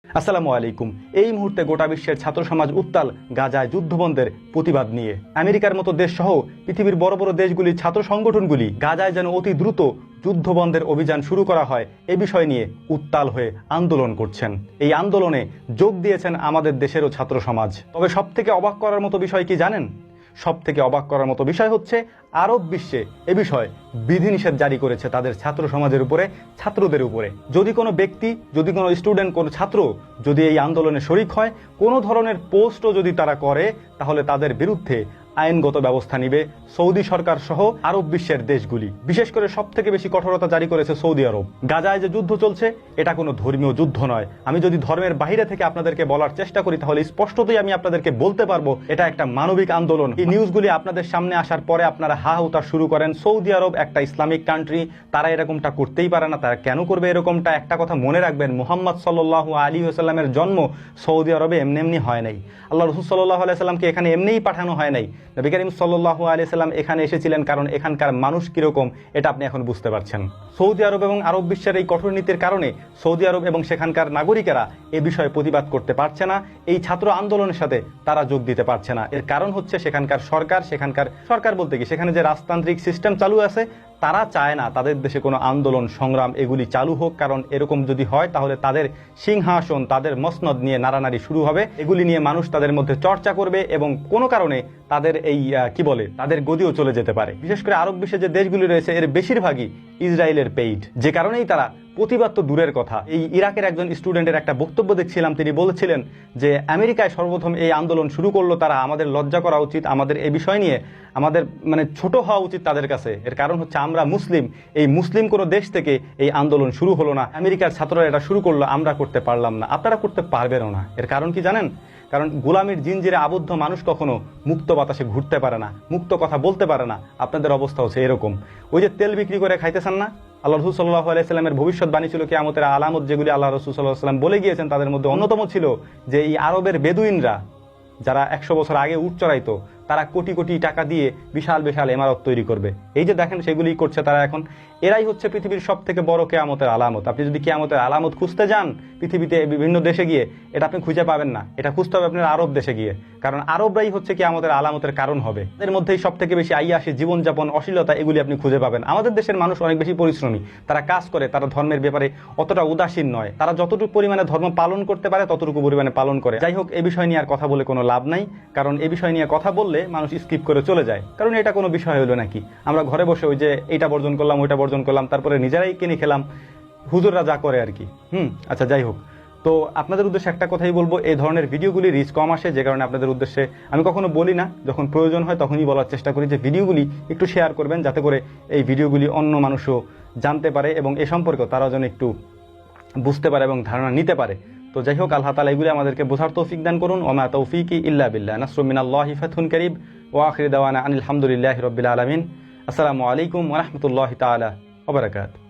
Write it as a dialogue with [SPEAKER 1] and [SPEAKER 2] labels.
[SPEAKER 1] আসসালামু আলাইকুম। এই মুহূর্তে গোটা বিশ্বের ছাত্র সমাজ উত্তাল গাজায় যুদ্ধবন্ধের প্রতিবাদ নিয়ে। আমেরিকার মতো দেশ সহ পৃথিবীর বড় বড় দেশগুলির ছাত্র সংগঠনগুলি গাজায় যেন অতি দ্রুত যুদ্ধবন্ধের অভিযান শুরু করা হয় এ বিষয় নিয়ে উত্তাল হয়ে আন্দোলন করছেন। এই আন্দোলনে যোগ দিয়েছেন আমাদের দেশেরও ছাত্র সমাজ। তবে সবথেকে অবাক করার মতো বিষয় কি জানেন? সবথেকে অবাক করার মতো বিষয় হচ্ছে আরব বিশ্বে এ বিষয়ে বিধিনিষেধ জারি করেছে তাদের ছাত্র সমাজের উপরে, ছাত্রদের উপরে। যদি কোনো ব্যক্তি, যদি কোনো স্টুডেন্ট, কোনো ছাত্র যদি এই আন্দোলনে শরিক হয়, কোনো ধরনের পোস্টও যদি তারা করে, তাহলে তাদের বিরুদ্ধে আইনগত ব্যবস্থা নিবে সৌদি সরকার সহ আরব বিশ্বের দেশগুলি। বিশেষ করে সবথেকে বেশি কঠোরতা জারি করেছে সৌদি আরব। গাজায় যে যুদ্ধ চলছে এটা কোনো ধর্মীয় যুদ্ধ নয়। আমি যদি ধর্মের বাইরে থেকে আপনাদেরকে বলার চেষ্টা করি তাহলে স্পষ্টতই আমি আপনাদেরকে বলতে পারবো এটা একটা মানবিক আন্দোলন। এই নিউজগুলি আপনাদের সামনে আসার পরে আপনারা হা হুতাশ শুরু করেন। সৌদি আরব একটা ইসলামিক কান্ট্রি, তারা এরকমটা করতেই পারে না। তারা কেন করবে এরকমটা? একটা কথা মনে রাখবেন, মুহাম্মদ সাল্লাল্লাহু আলাইহি ওয়াসাল্লামের জন্ম সৌদি আরবে এমনি এমনি হয় নাই। আল্লাহ রাসূল সাল্লাল্লাহু আলাইহি সাল্লামকে এখানে এমনিই পাঠানো হয় নাই। নবী করিম সাল্লাল্লাহু আলাইহি সাল্লাম এখানে এসেছিলেন কারণ এখানকার মানুষ কিরকম এটা আপনি এখন বুঝতে পারছেন। সৌদি আরব এবং আরব বিশ্বের এই কঠোর নীতির কারণে সৌদি আরব এবং সেখানকার নাগরিকেরা এ বিষয়ে প্রতিবাদ করতে পারছে না। এই ছাত্র আন্দোলনের সাথে তারা যোগ দিতে পারছে না। এর কারণ হচ্ছে সেখানকার সরকার বলতে কি সেখানে যে রাজতান্ত্রিক সিস্টেম চালু আছে, তারা চায় না তাদের দেশে কোনো আন্দোলন সংগ্রাম এগুলি চালু হোক। কারণ এরকম যদি হয় তাহলে তাদের সিংহাসন, তাদের মসনদ নিয়ে নাড়ানাড়ি শুরু হবে। এগুলি নিয়ে মানুষ তাদের মধ্যে চর্চা করবে এবং কোনো কারণে তাদের এই তাদের গদিও চলে যেতে পারে। বিশেষ করে আরব বিশ্বে যে দেশগুলি রয়েছে এর বেশিরভাগই ইসরায়েলের পেইড, যে কারণেই তারা প্রতিবাদ তো দূরের কথা। এই ইরাকের একজন স্টুডেন্টের একটা বক্তব্য দেখছিলাম, তিনি বলেছিলেন যে আমেরিকায় সর্বপ্রথম এই আন্দোলন শুরু করলো তারা, আমাদের লজ্জা করা উচিত, আমাদের এই বিষয় নিয়ে আমাদের ছোট হওয়া উচিত তাদের কাছে। এর কারণ হচ্ছে আমরা মুসলিম, এই মুসলিম কোনো দেশ থেকে এই আন্দোলন শুরু হলো না, আমেরিকার ছাত্ররা এটা শুরু করলো, আমরা করতে পারলাম না, আপনারা করতে পারবেনও না। এর কারণ কি জানেন? কারণ গোলামির জিনজিরে আবদ্ধ মানুষ কখনো মুক্ত বাতাসে ঘুরতে পারে না, মুক্ত কথা বলতে পারে না। আপনাদের অবস্থা হচ্ছে এরকম। ওই যে তেল বিক্রি করে খাইতেছেন না, আল্লাহ রাসূল সাল্লাল্লাহু আলাইহি সাল্লামের ভবিষ্যৎবাণী ছিল কিয়ামতের আলামত যেগুলি আল্লাহ রাসূল সাল্লাল্লাহু আলাইহি সাল্লাম বলে গিয়েছেন, তাদের মধ্যে অন্যতম ছিল যে এই আরবের বেদুইনরা যারা 100 বছর আগে উট চড়াইতো, তারা কোটি কোটি টাকা দিয়ে বিশাল বিশাল ইমারত তৈরি করবে। এই যে দেখেন সেগুলি করছে তারা এখন। এরাই হচ্ছে পৃথিবীর সব থেকে বড় কিয়ামতের আলামত। আপনি যদি কিয়ামতের আলামত খুঁজতে যান পৃথিবীতে বিভিন্ন দেশে গিয়ে, এটা আপনি খুঁজে পাবেন না। এটা খুঁজতে হবে আপনার আরব দেশে গিয়ে, কারণ আরবরাই হচ্ছে কিয়ামতের আলামতের কারণ হবে। এর মধ্যেই সব থেকে বেশি আইয়াসী জীবনযাপন, অশ্লীলতা এগুলি আপনি খুঁজে পাবেন। আমাদের দেশের মানুষ অনেক বেশি পরিশ্রমী, তারা কাজ করে, তারা ধর্মের ব্যাপারে অতটা উদাসীন নয়। তারা যতটুকু পরিমাণে ধর্ম পালন করতে পারে ততটুকু পরিমাণে পালন করে। যাই হোক, এই বিষয় নিয়ে আর কথা বলে কোনো লাভ নাই, কারণ এই বিষয় নিয়ে কথা বললে মানুষ স্কিপ করে চলে যায়। কারণ এটা কোনো বিষয় হলো নাকি আমরা ঘরে বসে ওই যে এইটা বর্জন করলাম, ওইটা বর্জন করলাম, তারপরে নিজেরাই কিনে খেলাম, হুজুররা যা করে আর কি। আচ্ছা, যাই হোক, তো আপনাদের উদ্দেশ্যে একটা কথাই বলবো, এই ধরনের ভিডিওগুলি রিচ কম আসে, যে কারণে আপনাদের উদ্দেশ্যে আমি কখনো বলি না, যখন প্রয়োজন হয় তখনই বলার চেষ্টা করি যে ভিডিওগুলি একটু শেয়ার করবেন, যাতে করে এই ভিডিওগুলি অন্য মানুষও জানতে পারে এবং এ সম্পর্কেও তারা যেন একটু বুঝতে পারে এবং ধারণা নিতে পারে। তো যাই হোক, আল্লাহ তাআলা এগুলি আমাদেরকে বোঝার তৌফিক দান করুন। ওয়া মা তাওফীকি ইল্লা বিল্লাহ। নাসরুম মিনাল্লাহি ফাতহুন কারীব। ওয়া আখিরু দাওয়ানা আনিল হামদুলিল্লাহি রাব্বিল আলামিন। আসসালামু আলাইকুম ওয়া রাহমাতুল্লাহি তাআলা ওয়া বারাকাতুহু।